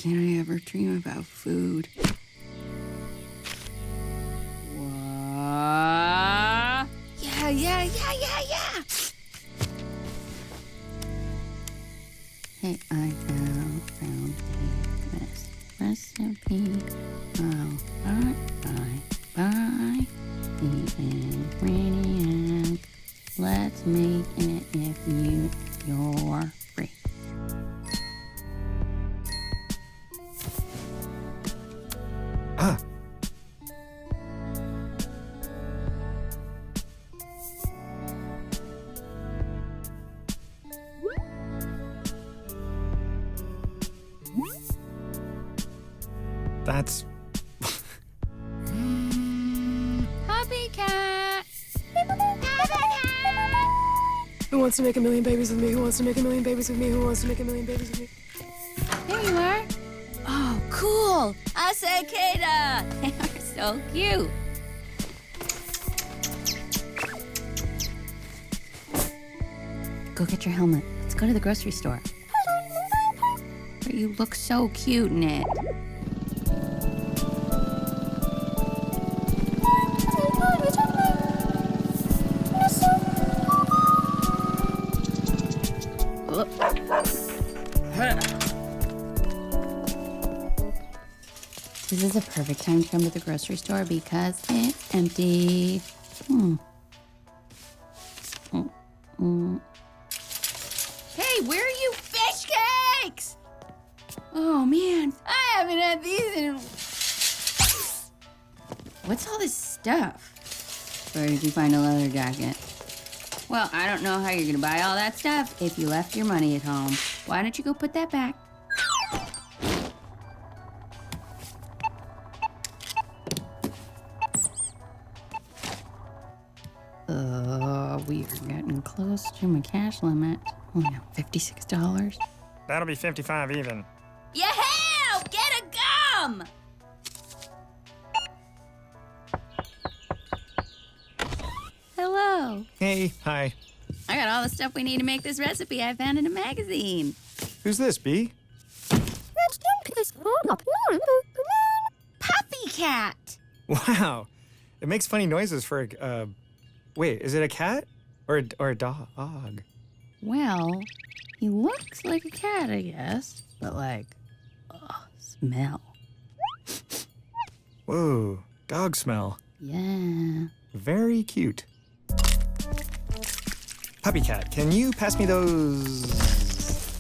can't I ever dream about food? What? Yeah. Hey, I found this recipe. I'll buy the ingredients. Let's make it if you're free. Ah. That's... PuppyCat! Who wants to make a million babies with me? Who wants to make a million babies with me? Who wants to make a million babies with me? There you are. Oh, cool. Asakeda. They are so cute. Go get your helmet. Let's go to the grocery store. But you look so cute in it. This is a perfect time to come to the grocery store because it's empty. Hey, where are you fish cakes? Oh man, I haven't had these in... What's all this stuff? Where did you find a leather jacket? Well, I don't know how you're gonna buy all that stuff if you left your money at home. Why don't you go put that back? We are getting close to my cash limit. Oh no, $56. That'll be 55 even. Yeah, hell! Get a gum! Hello. Hey, hi. I got all the stuff we need to make this recipe I found in a magazine. Who's this, Bee? PuppyCat! Wow. It makes funny noises for a... wait, is it a cat? Or a dog? Well, he looks like a cat, I guess. But like, smell. Whoa, dog smell. Yeah. Very cute. PuppyCat, can you pass me those...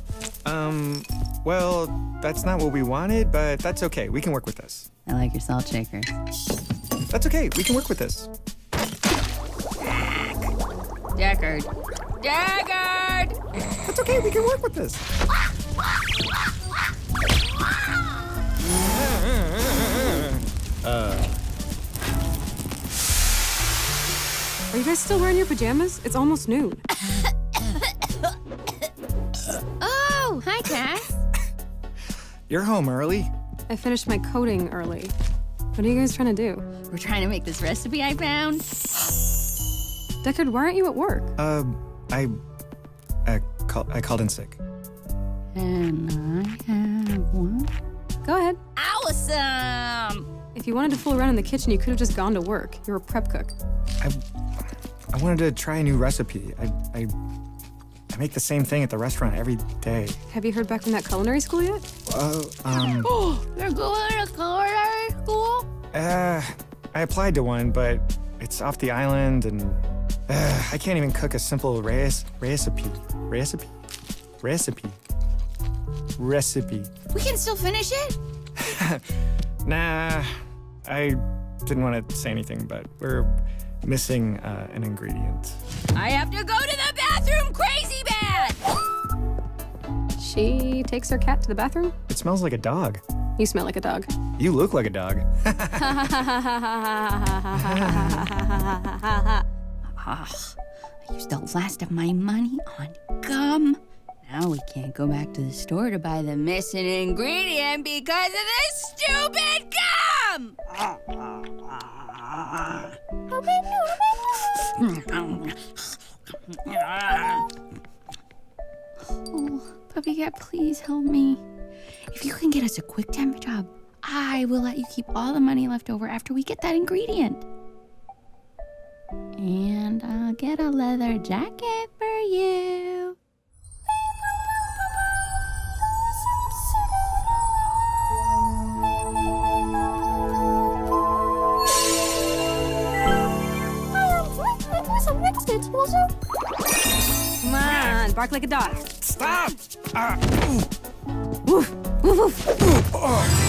well, that's not what we wanted, but that's okay. We can work with this. I like your salt shakers. That's okay. We can work with this. Deckard. That's okay. We can work with this. Are you guys still wearing your pajamas? It's almost noon. Oh, hi, Cass. You're home early. I finished my coding early. What are you guys trying to do? We're trying to make this recipe I found. Deckard, why aren't you at work? I called in sick. And I have one. Go ahead. Awesome! If you wanted to fool around in the kitchen, you could have just gone to work. You're a prep cook. I wanted to try a new recipe. I make the same thing at the restaurant every day. Have you heard back from that culinary school yet? Oh, you're going to culinary school? I applied to one, but it's off the island, and I can't even cook a simple recipe. We can still finish it? Nah, I didn't want to say anything, but we're missing an ingredient. I have to go to the bathroom crazy bad! She takes her cat to the bathroom? It smells like a dog. You smell like a dog. You look like a dog. I used the last of my money on gum. Now we can't go back to the store to buy the missing ingredient because of this stupid gum! Oh, PuppyCat, please help me. If you can get us a quick temp job, I will let you keep all the money left over after we get that ingredient. And I'll get a leather jacket for you. Come on, bark like a dog. Stop! Woof, woof, woof. Oh.